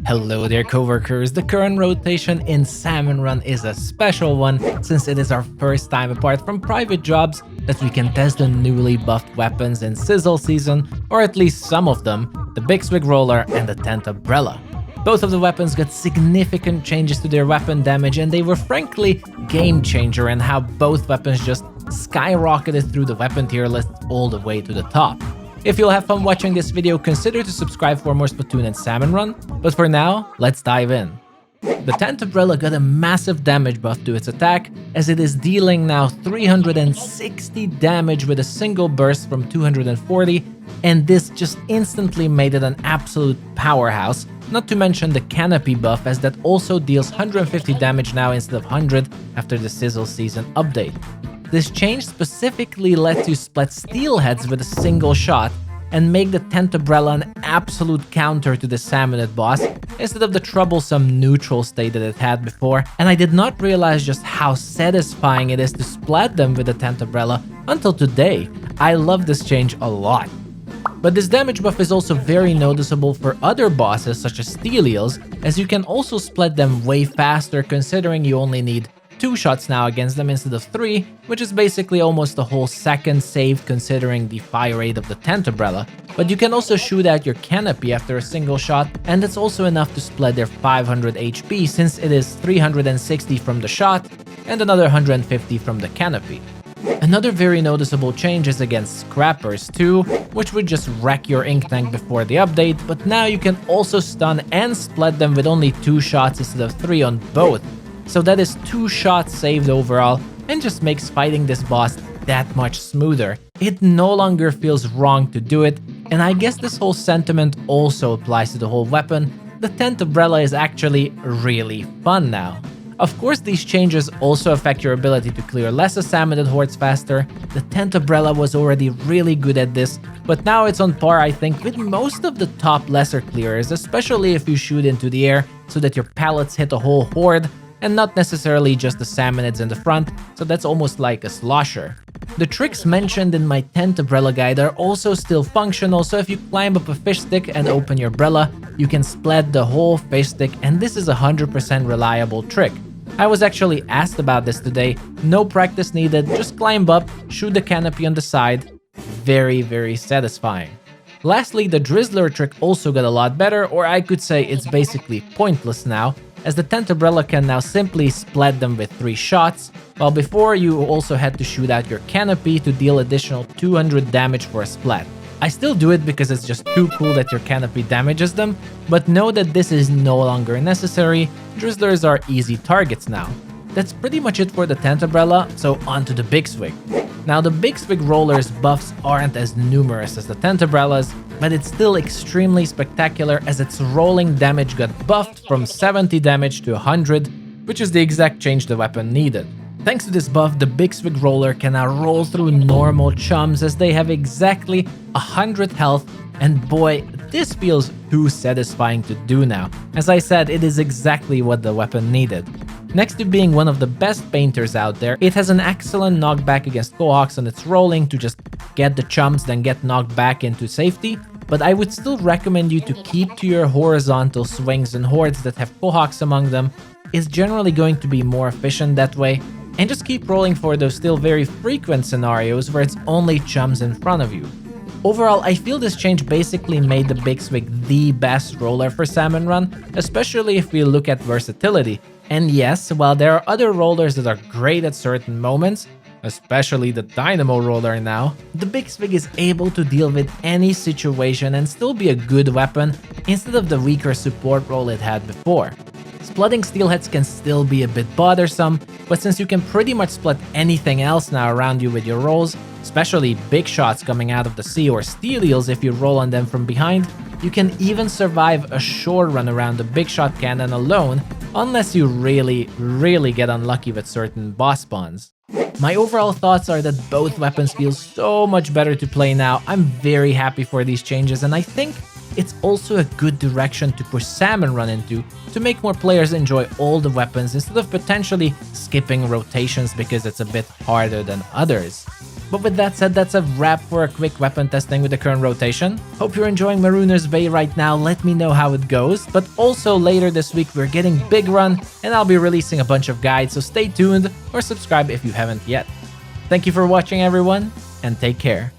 Hello there coworkers, the current rotation in Salmon Run is a special one since it is our first time apart from private jobs that we can test the newly buffed weapons in Sizzle Season, or at least some of them, the Big Swig Roller and the Tenta Brella. Both of the weapons got significant changes to their weapon damage and they were frankly game changer in how both weapons just skyrocketed through the weapon tier list all the way to the top. If you'll have fun watching this video, consider to subscribe for more Splatoon and Salmon Run, but for now, let's dive in. The Tenta Brella got a massive damage buff to its attack, as it is dealing now 360 damage with a single burst from 240, and this just instantly made it an absolute powerhouse, not to mention the canopy buff, as that also deals 150 damage now instead of 100 after the Sizzle Season update. This change specifically lets you split steel heads with a single shot and make the Tenta Brella an absolute counter to the Salmonid boss instead of the troublesome neutral state that it had before, and I did not realize just how satisfying it is to splat them with the Tenta Brella until today. I love this change a lot. But this damage buff is also very noticeable for other bosses such as steel eels, as you can also split them way faster considering you only need 2 shots now against them instead of 3, which is basically almost a whole second saved considering the fire rate of the Tenta Brella. But you can also shoot out your canopy after a single shot, and that's also enough to split their 500 HP since it is 360 from the shot and another 150 from the canopy. Another very noticeable change is against Scrappers too, which would just wreck your ink tank before the update, but now you can also stun and split them with only 2 shots instead of 3 on both. So that is 2 shots saved overall, and just makes fighting this boss that much smoother. It no longer feels wrong to do it, and I guess this whole sentiment also applies to the whole weapon. The Tenta Brella is actually really fun now. Of course, these changes also affect your ability to clear lesser Salmonid hordes faster. The Tenta Brella was already really good at this, but now it's on par I think with most of the top lesser clearers, especially if you shoot into the air so that your pellets hit a whole horde, and not necessarily just the Salmonids in the front, so that's almost like a slosher. The tricks mentioned in my Tenta Brella guide are also still functional, so if you climb up a fish stick and open your Brella, you can splat the whole fish stick, and this is a 100% reliable trick. I was actually asked about this today, no practice needed, just climb up, shoot the canopy on the side, very satisfying. Lastly, the Drizzler trick also got a lot better, or I could say it's basically pointless now, as the Tenta Brella can now simply splat them with 3 shots, while before you also had to shoot out your canopy to deal additional 200 damage for a splat. I still do it because it's just too cool that your canopy damages them, but know that this is no longer necessary. Drizzlers are easy targets now. That's pretty much it for the Tenta Brella, so on to the Big Swig. Now the Big Swig Roller's buffs aren't as numerous as the Tenta Brella's, but it's still extremely spectacular as its rolling damage got buffed from 70 damage to 100, which is the exact change the weapon needed. Thanks to this buff, the Big Swig Roller can now roll through normal chums as they have exactly 100 health, and boy, this feels too satisfying to do now. As I said, it is exactly what the weapon needed. Next to being one of the best painters out there, it has an excellent knockback against Quahawks on its rolling to just get the chumps then get knocked back into safety, but I would still recommend you to keep to your horizontal swings and hordes that have Quahawks among them. Is generally going to be more efficient that way, and just keep rolling for those still very frequent scenarios where it's only chums in front of you. Overall, I feel this change basically made the Big Swig the best roller for Salmon Run, especially if we look at versatility. And yes, while there are other rollers that are great at certain moments, especially the Dynamo roller now, the Big Swig is able to deal with any situation and still be a good weapon instead of the weaker support role it had before. Splitting steelheads can still be a bit bothersome, but since you can pretty much split anything else now around you with your rolls, especially big shots coming out of the sea or steel eels if you roll on them from behind, you can even survive a short run around the big shot cannon alone, unless you really get unlucky with certain boss spawns. My overall thoughts are that both weapons feel so much better to play now. I'm very happy for these changes, and I think it's also a good direction to push Salmon Run into to make more players enjoy all the weapons instead of potentially skipping rotations because it's a bit harder than others. But with that said, that's a wrap for a quick weapon testing with the current rotation. Hope you're enjoying Marooner's Bay right now, let me know how it goes. But also later this week we're getting Big Run, and I'll be releasing a bunch of guides, so stay tuned or subscribe if you haven't yet. Thank you for watching everyone, and take care.